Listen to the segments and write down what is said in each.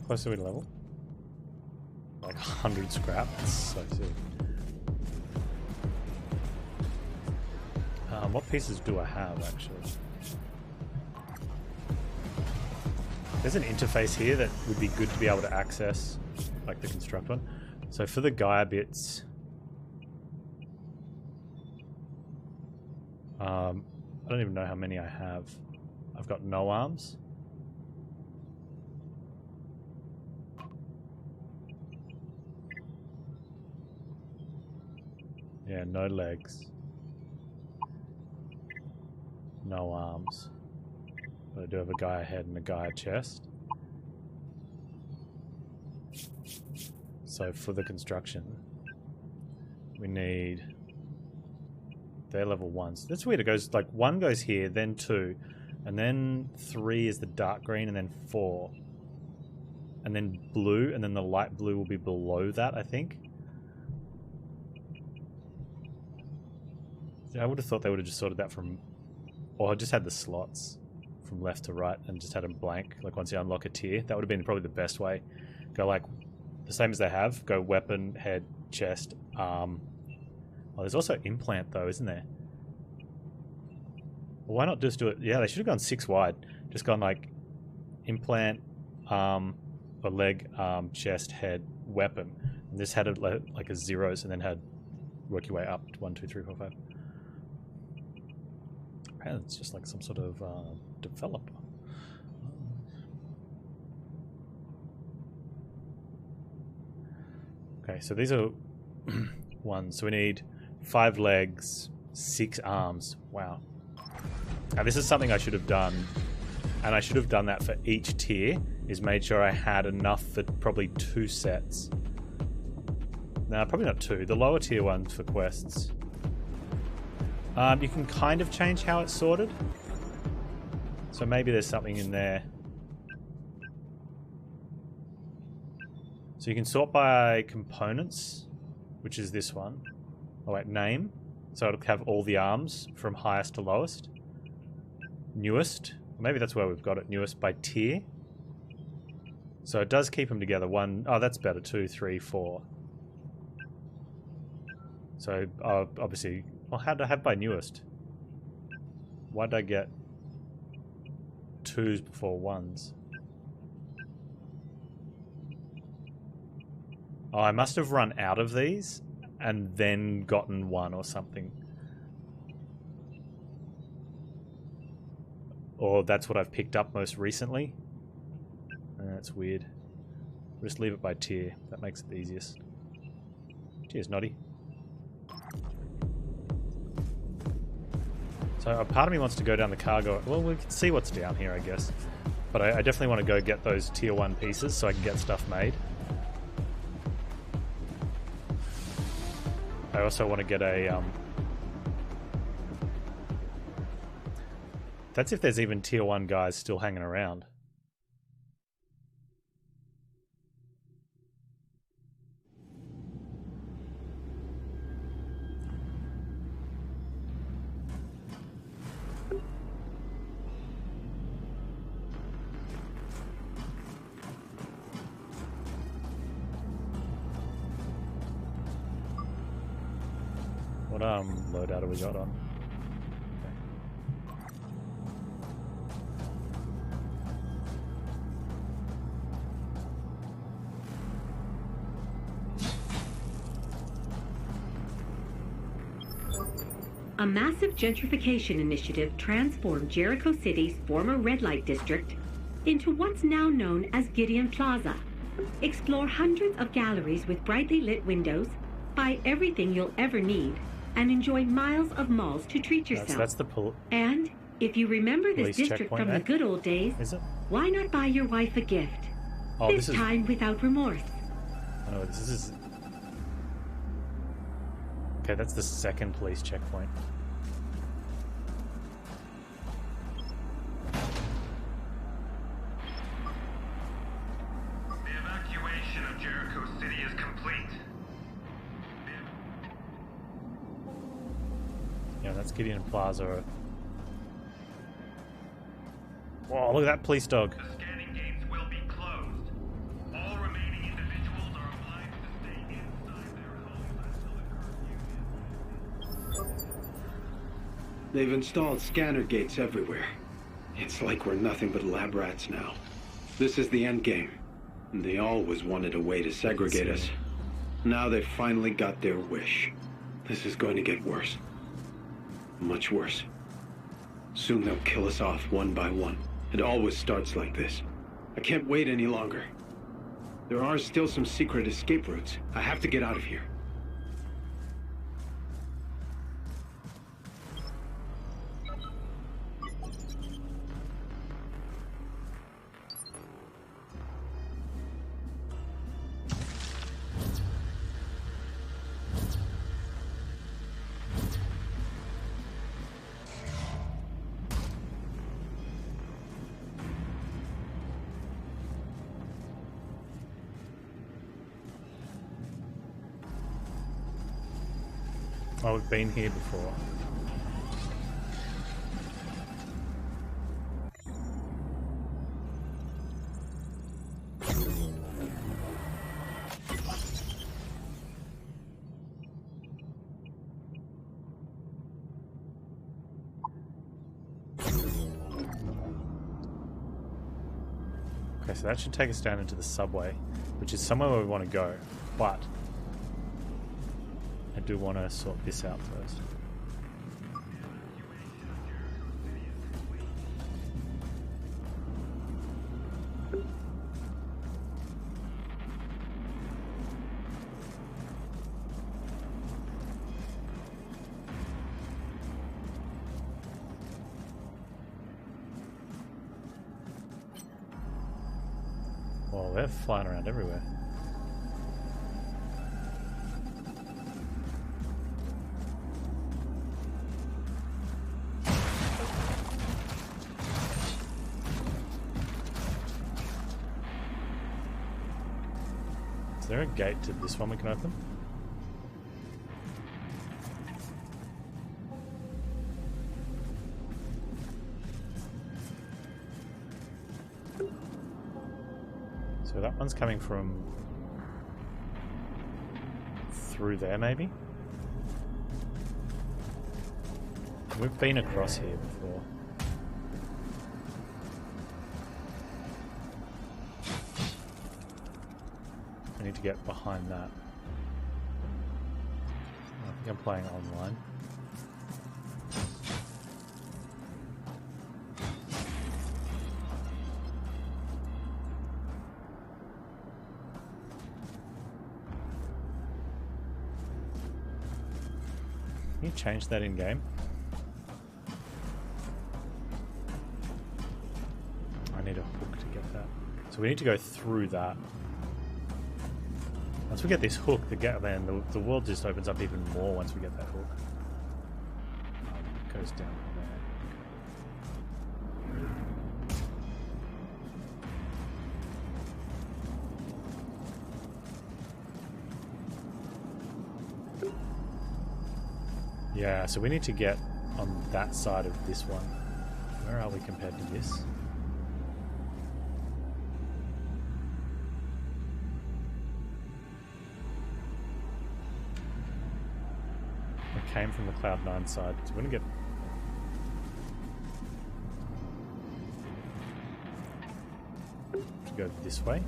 close to we level? Like 100 scrap. That's so sick. What pieces do I have actually? There's an interface here that would be good to be able to access, like the construct one. So for the Gaia bits, I don't even know how many I have. I've got no arms. Yeah, no legs. No arms. But I do have a Gaia head and a Gaia chest. So for the construction, we need... They're level 1. So that's weird. It goes like 1 goes here, then 2, and then 3 is the dark green, and then 4. And then blue, and then the light blue will be below that, I think. I would have thought they would have just sorted that from... Or just had the slots from left to right and just had them blank. Like once you unlock a tier, that would have been probably the best way. Go like the same as they have. Go weapon, head, chest, arm. Oh, there's also implant though, isn't there? Well, why not just do it? Yeah, they should have gone 6 wide. Just gone like implant, arm, or leg, arm, chest, head, weapon. And this had like a zeros and then had work your way up to 1, 2, 3, 4, 5. Apparently it's just like some sort of developer. Okay, so these are ones. So we need 5 legs, 6 arms. Wow. Now this is something I should have done, and I should have done that for each tier, is made sure I had enough for probably 2 sets. No, probably not 2. The lower tier ones for quests. You can kind of change how it's sorted. So maybe there's something in there. So you can sort by components, which is this one. Oh wait, name. So it'll have all the arms from highest to lowest. Newest. Maybe that's where we've got it. Newest by tier. So it does keep them together. 1. Oh, that's better. 2, 3, 4. So obviously... Well, how did I have by newest? Why did I get 2s before 1s? Oh, I must have run out of these and then gotten 1 or something. Or that's what I've picked up most recently. That's weird. Just leave it by tier. That makes it the easiest. Cheers, Noddy. So a part of me wants to go down the cargo. Well, we can see what's down here, I guess. But I definitely want to go get those tier 1 pieces so I can get stuff made. I also want to get a... That's if there's even tier 1 guys still hanging around. What loadout have we got on? A massive gentrification initiative transformed Jericho City's former red light district into what's now known as Gideon Plaza. Explore hundreds of galleries with brightly lit windows, buy everything you'll ever need, and enjoy miles of malls to treat yourself. That's the and if you remember this district from the good old days, why not buy your wife a gift? Oh, this time without remorse. I know, this is... Okay, that's the second police checkpoint. The evacuation of Jericho City is complete. Yeah, that's Gideon Plaza. Whoa, look at that police dog. The scanning gates will be closed. They've installed scanner gates everywhere. It's like we're nothing but lab rats now. This is the end game. They always wanted a way to segregate us. Now they've finally got their wish. This is going to get worse. Much worse. Soon they'll kill us off one by one. It always starts like this. I can't wait any longer. There are still some secret escape routes. I have to get out of here. Oh, we've been here before. Okay, so that should take us down into the subway, which is somewhere where we want to go, but I do want to sort this out first. Well, they're flying around everywhere. Is there a gate to this one we can open? So that one's coming from through there, maybe? We've been across here before. I need to get behind that. I think I'm playing online. Can you change that in game? I need a hook to get that. So we need to go through that. Once we get this hook, then the world just opens up even more once we get that hook. It goes down there. Yeah, so we need to get on that side of this one. Where are we compared to this? Came from the Cloud9 side, so we're gonna get to go this way.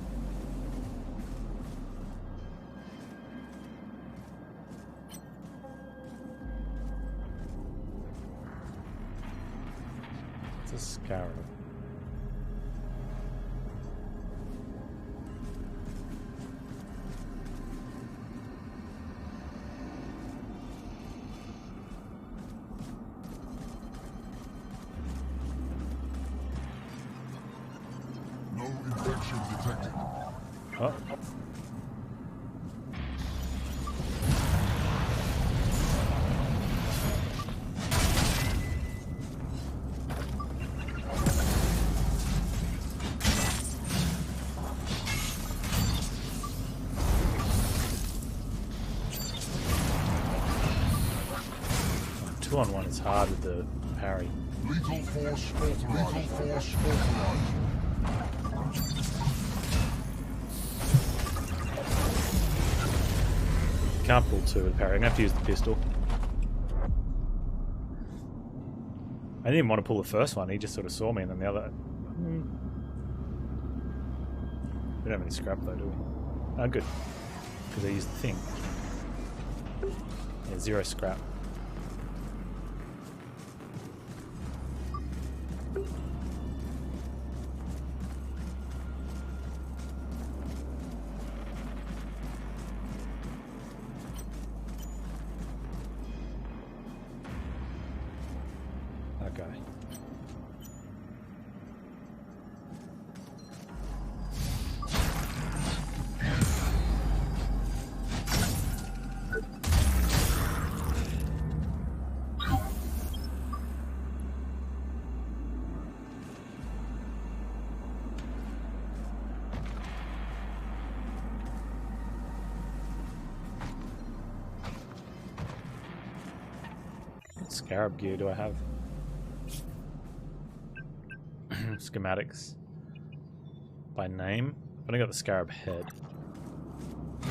It's a scarab. Oh. Two on one is hard with the parry. Lethal force authorized. Lethal force authorized. Can't pull two with parry. I'm gonna have to use the pistol. I didn't want to pull the first one. He just sort of saw me, and then the other. We don't have any scrap though, do we? Oh, good. Because I used the thing. Yeah, 0 scrap. Okay. What scarab gear do I have? Schematics. By name? I've only got the scarab head. I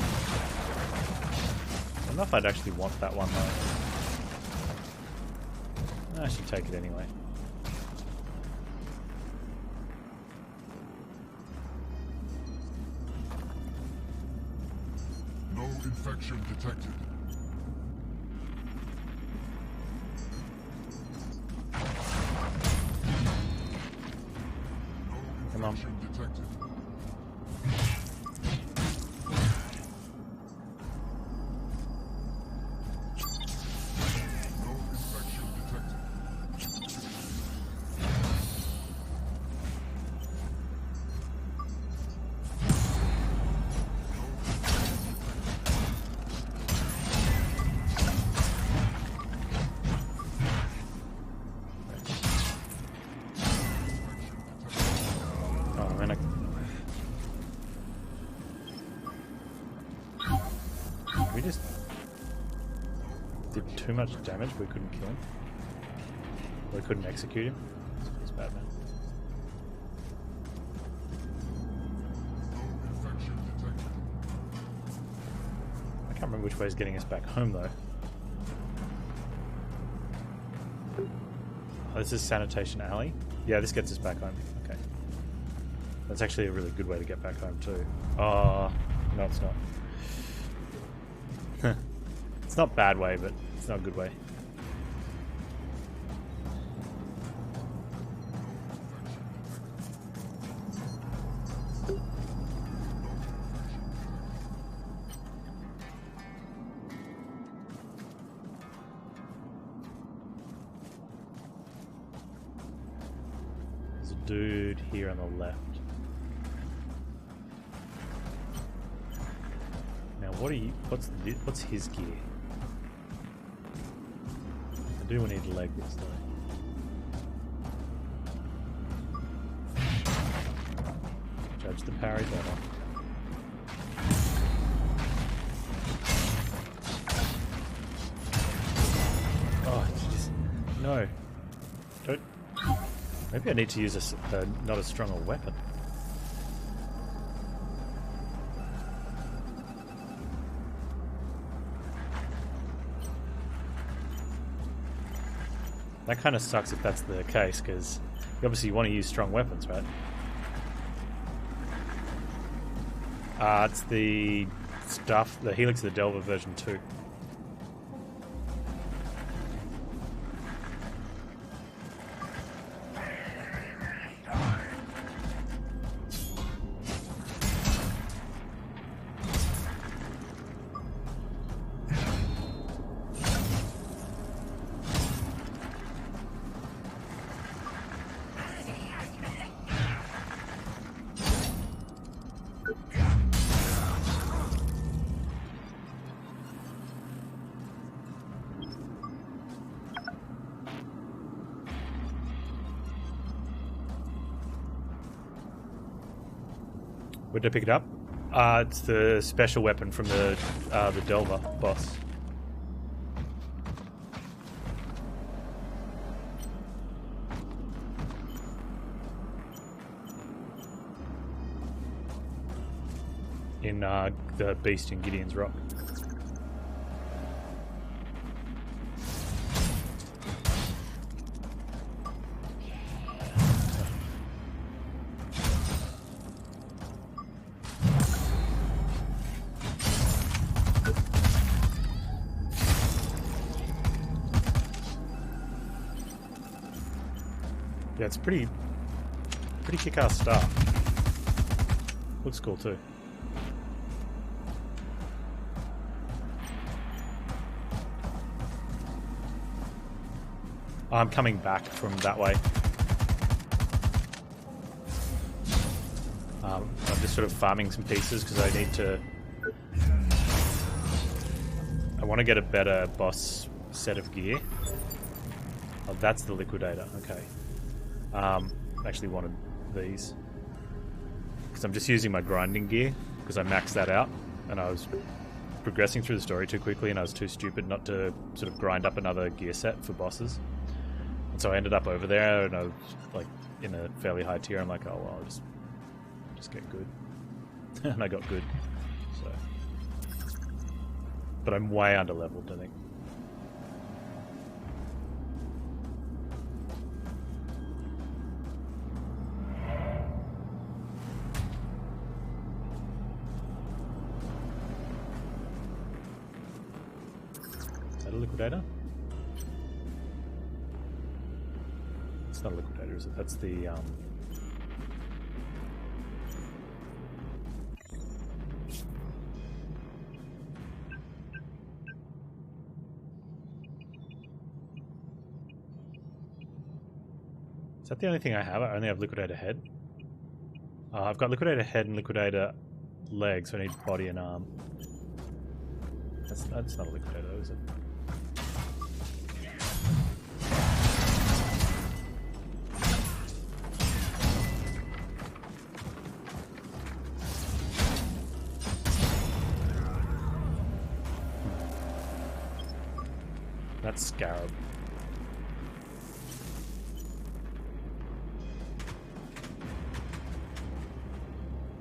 don't know if I'd actually want that one though. I should take it anyway. No infection detected. Come on. Infection detected. No infection detected. Oh man, we just did too much damage. We couldn't kill him. We couldn't execute him. It's bad, man. No infection detected. I can't remember which way is getting us back home though. Oh, this is Sanitation Alley. Yeah, this gets us back home. Okay. That's actually a really good way to get back home too. Oh, no it's not. It's not bad way, but it's not a good way. There's a dude here on the left. Now, what's his gear? I do need to leg this though. Judge the parry better. Oh, jeez. No. Don't. Maybe I need to use not as strong a weapon. That kind of sucks if that's the case, because obviously you want to use strong weapons, right? It's the stuff, the Helix of the Delver version 2. Where did I pick it up? It's the special weapon from the Delver boss. In the beast in Gideon's Rock. Yeah, it's pretty kick-ass stuff. Looks cool too. I'm coming back from that way. I'm just sort of farming some pieces because I need to... I want to get a better boss set of gear. Oh, that's the liquidator. Okay. I actually wanted these. Because I'm just using my grinding gear because I maxed that out and I was progressing through the story too quickly and I was too stupid not to sort of grind up another gear set for bosses. And so I ended up over there and I was like in a fairly high tier. I'm like, oh well, I'll just get good. And I got good. So, but I'm way under leveled, I think. Is that a liquidator? It's not a liquidator, is it? That's the Is that the only thing I have? I only have liquidator head. I've got liquidator head and liquidator legs, so I need body and arm. That's not a liquidator, is it? That's Scarab.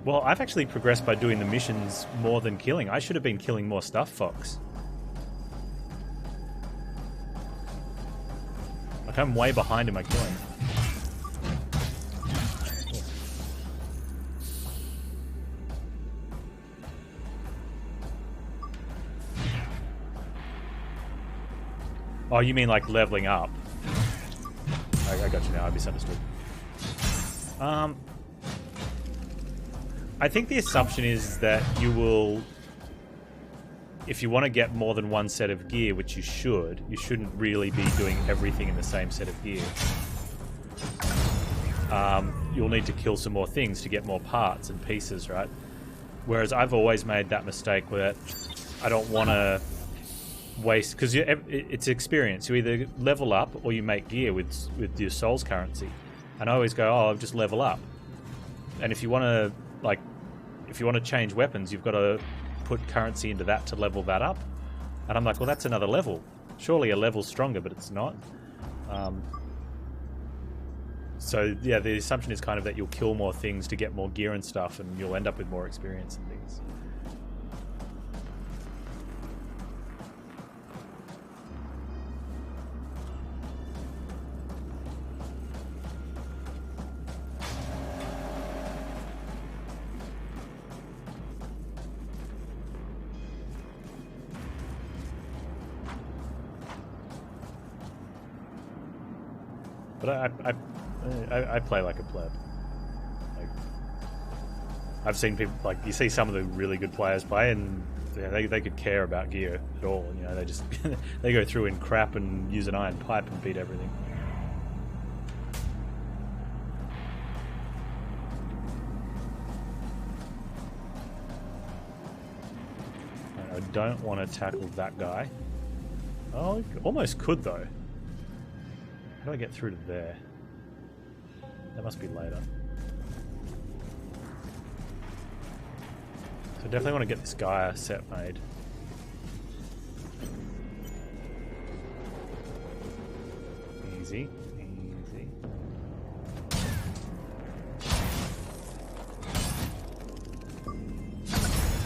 Well, I've actually progressed by doing the missions more than killing. I should have been killing more stuff, Fox. Like, I'm way behind in my killing. Oh, you mean like leveling up? I got you now. I misunderstood. I think the assumption is that you will, if you want to get more than one set of gear, which you shouldn't really be doing everything in the same set of gear. You'll need to kill some more things to get more parts and pieces, right? Whereas I've always made that mistake where I don't want to waste, because it's experience. You either level up or you make gear with your soul's currency. And I always go, oh, I'll just level up. And if you want to, like, if you want to change weapons, you've got to put currency into that to level that up. And I'm like, well, that's another level. Surely a level's stronger, but it's not. So, yeah, the assumption is kind of that you'll kill more things to get more gear and stuff, and you'll end up with more experience and things. But I play like a pleb. Like, I've seen people, like, you see some of the really good players play, and they could care about gear at all. You know, they just they go through in crap and use an iron pipe and beat everything. I don't want to tackle that guy. Oh, almost could though. How do I get through to there? That must be later. So I definitely want to get this Gaia set made. Easy, easy.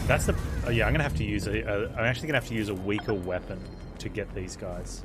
That's the... Oh yeah, I'm gonna have to use I'm actually gonna have to use a weaker weapon to get these guys.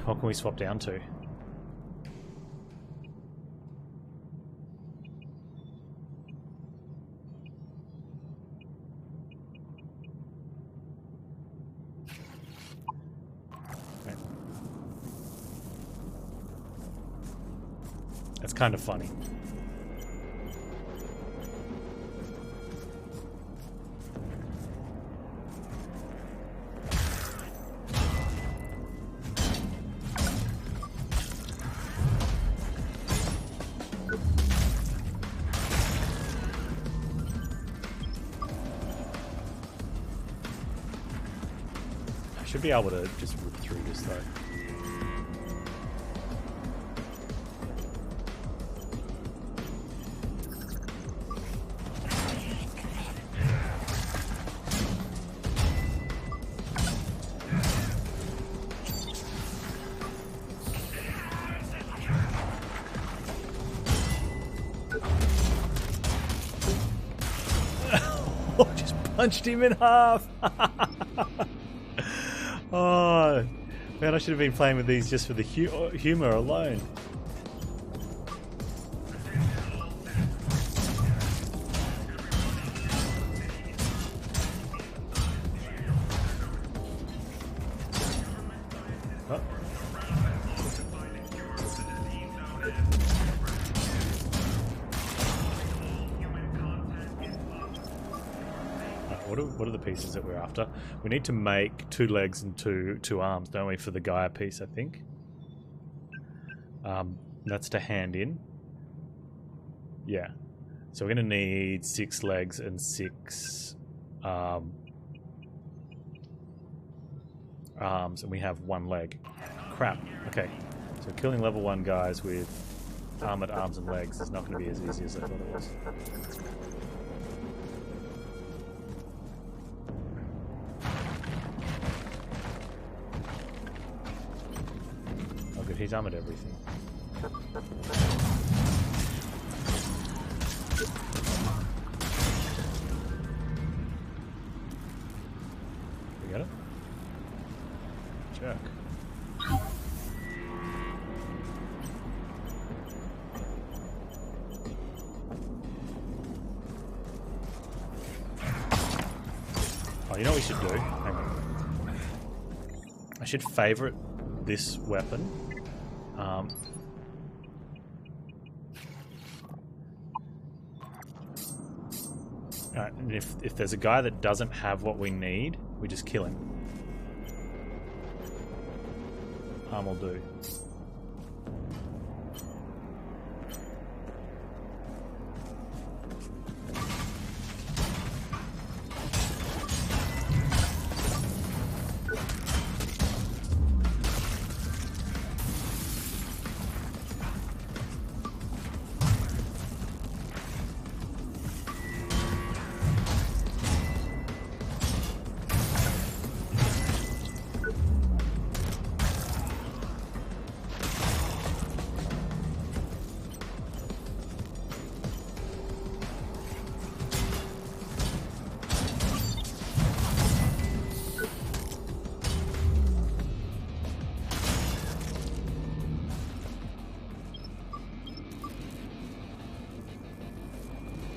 What can we swap down to? Okay. That's kind of funny. Should be able to just rip through this though. Oh, just punched him in half. Oh, man, I should have been playing with these just for the humor alone. Oh. What are the pieces that we're after? We need to make 2 legs and two arms, don't we, for the Gaia piece, I think. That's to hand in. Yeah. So we're going to need 6 legs and 6 arms, and we have 1 leg. Crap. Okay. So killing level 1 guys with armored arms and legs is not going to be as easy as I thought it was. He's armored everything. We got it? Jerk. Oh, you know what we should do? Hang on. I should favorite this weapon. Alright, and if there's a guy that doesn't have what we need, we just kill him. Arm will do.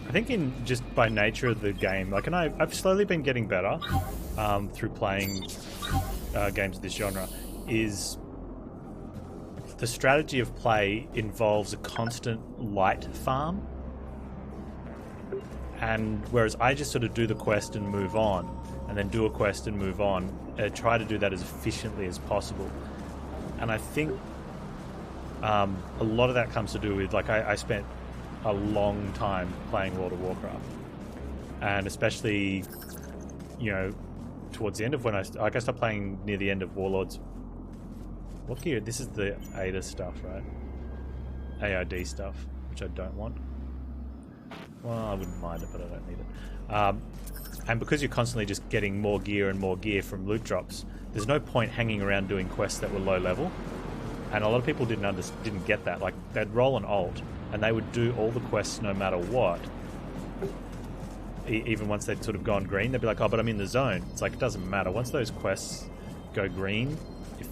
I think in just by nature of the game, like, and I've slowly been getting better through playing games of this genre, is the strategy of play involves a constant light farm. And whereas I just sort of do the quest and move on, and then do a quest and move on, try to do that as efficiently as possible. And I think a lot of that comes to do with, like, I spent a long time playing World of Warcraft, and especially, you know, towards the end of when I stopped playing near the end of Warlords. What gear? This is the ADA stuff, right? AID stuff, which I don't want. Well, I wouldn't mind it, but I don't need it. And because you're constantly just getting more gear and more gear from loot drops, there's no point hanging around doing quests that were low level. And a lot of people didn't get that. Like, they'd roll an alt, and they would do all the quests no matter what. Even once they'd sort of gone green, they'd be like, oh, but I'm in the zone. It's like, it doesn't matter. Once those quests go green,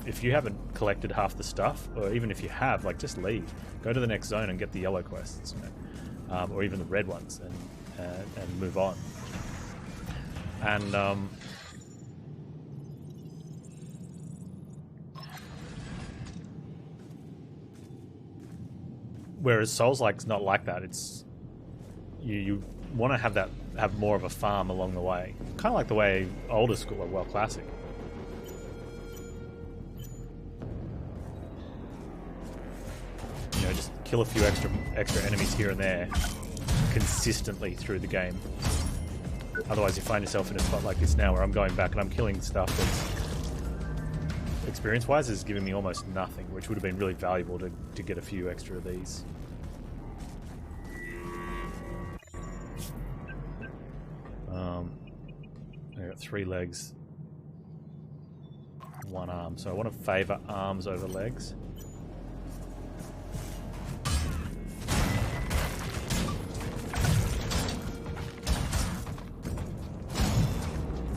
if you haven't collected half the stuff, or even if you have, like, just leave. Go to the next zone and get the yellow quests, you know, or even the red ones, and move on. And whereas Souls-like's not like that. It's you want to have more of a farm along the way, kind of like the way older school, well, classic. You know, just kill a few extra enemies here and there consistently through the game. Otherwise, you find yourself in a spot like this now, where I'm going back and I'm killing stuff that's experience-wise is giving me almost nothing, which would have been really valuable to get a few extra of these. I got 3 legs, 1 arm, so I want to favour arms over legs.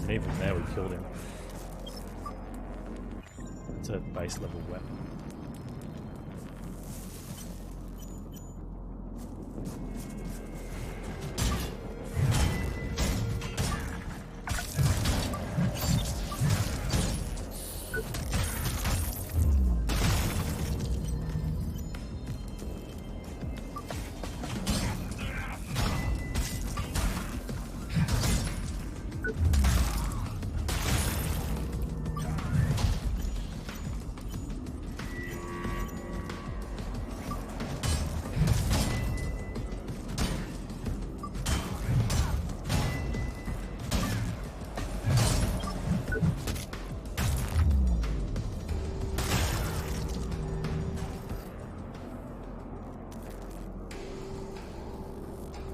And even there we killed him. It's a base level weapon.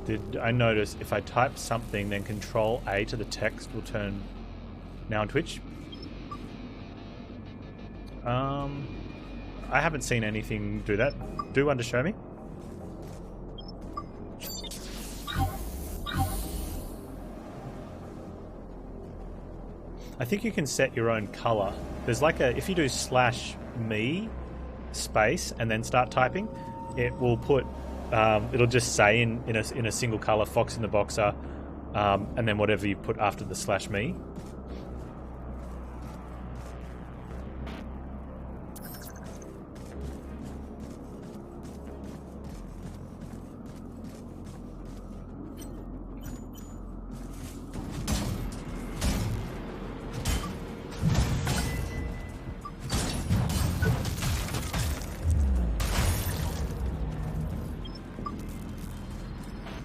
Did I notice if I type something, then Control A to the text will turn now on Twitch? I haven't seen anything do that. Do one to show me? I think you can set your own color. There's like a, if you do /me space and then start typing, it will put it'll just say in a single color, Fox in the Boxer, and then whatever you put after the /me.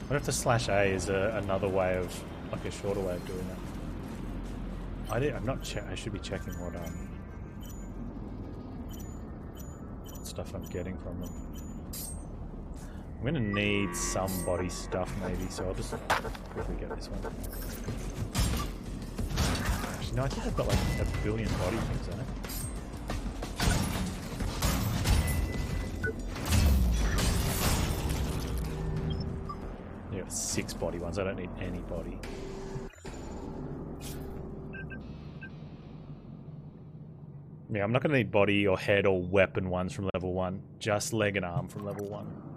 What if the /A is another way of, like a shorter way of doing that? I'm not. I should be checking what stuff I'm getting from them. I'm gonna need some body stuff maybe, so I'll just quickly get this one. Actually, no, I think I've got like 1 billion body things on it. Yeah, 6 body ones. I don't need any body. Yeah, I'm not going to need body or head or weapon ones from level 1. Just leg and arm from level 1.